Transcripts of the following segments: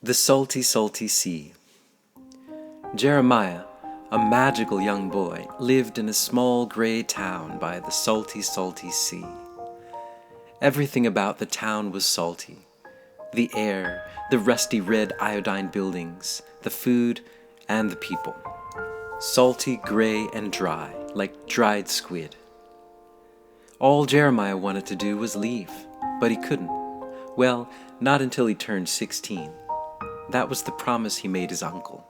The Salty, Salty Sea. Jeremiah, a magical young boy, lived in a small gray town by the salty, salty sea. Everything about the town was salty. The air, the rusty red iodine buildings, the food, and the people. Salty, gray, and dry, like dried squid. All Jeremiah wanted to do was leave, but he couldn't. Well, not until he turned 16. That was the promise he made his uncle.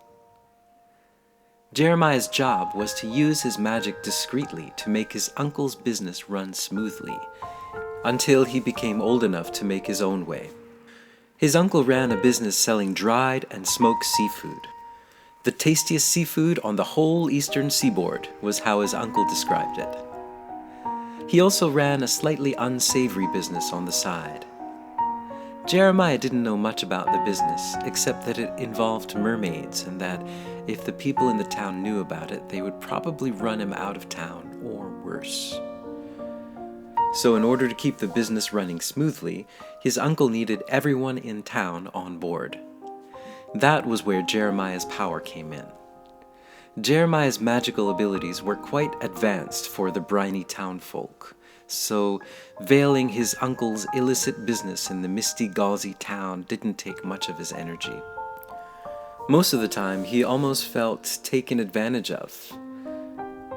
Jeremiah's job was to use his magic discreetly to make his uncle's business run smoothly, until he became old enough to make his own way. His uncle ran a business selling dried and smoked seafood. The tastiest seafood on the whole eastern seaboard was how his uncle described it. He also ran a slightly unsavory business on the side. Jeremiah didn't know much about the business, except that it involved mermaids, and that if the people in the town knew about it, they would probably run him out of town, or worse. So in order to keep the business running smoothly, his uncle needed everyone in town on board. That was where Jeremiah's power came in. Jeremiah's magical abilities were quite advanced for the briny townfolk, so veiling his uncle's illicit business in the misty, gauzy town didn't take much of his energy. Most of the time, he almost felt taken advantage of.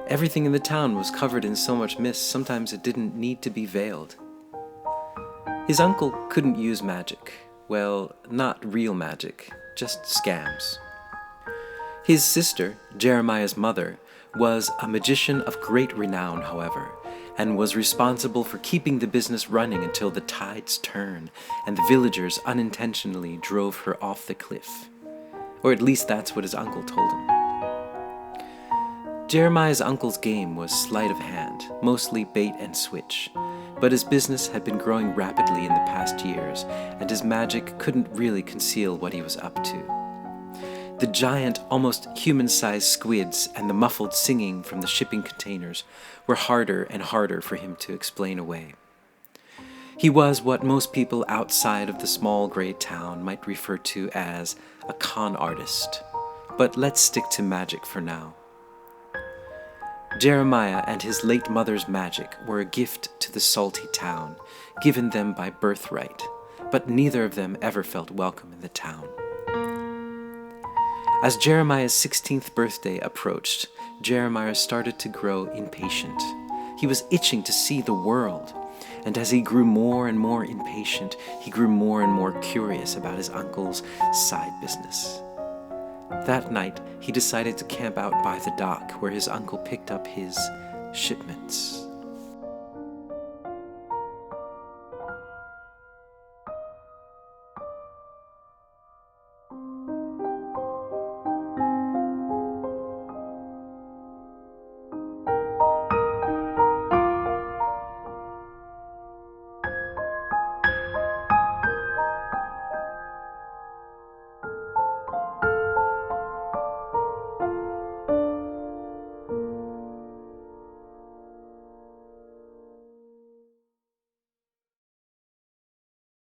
Everything in the town was covered in so much mist, sometimes it didn't need to be veiled. His uncle couldn't use magic. Well, not real magic, just scams. His sister, Jeremiah's mother, was a magician of great renown, however, and was responsible for keeping the business running until the tides turned and the villagers unintentionally drove her off the cliff. Or at least that's what his uncle told him. Jeremiah's uncle's game was sleight of hand, mostly bait and switch, but his business had been growing rapidly in the past years, and his magic couldn't really conceal what he was up to. The giant, almost human-sized squids and the muffled singing from the shipping containers were harder and harder for him to explain away. He was what most people outside of the small gray town might refer to as a con artist, but let's stick to magic for now. Jeremiah and his late mother's magic were a gift to the salty town, given them by birthright, but neither of them ever felt welcome in the town. As Jeremiah's 16th birthday approached, Jeremiah started to grow impatient. He was itching to see the world, and as he grew more and more impatient, he grew more and more curious about his uncle's side business. That night, he decided to camp out by the dock where his uncle picked up his shipments.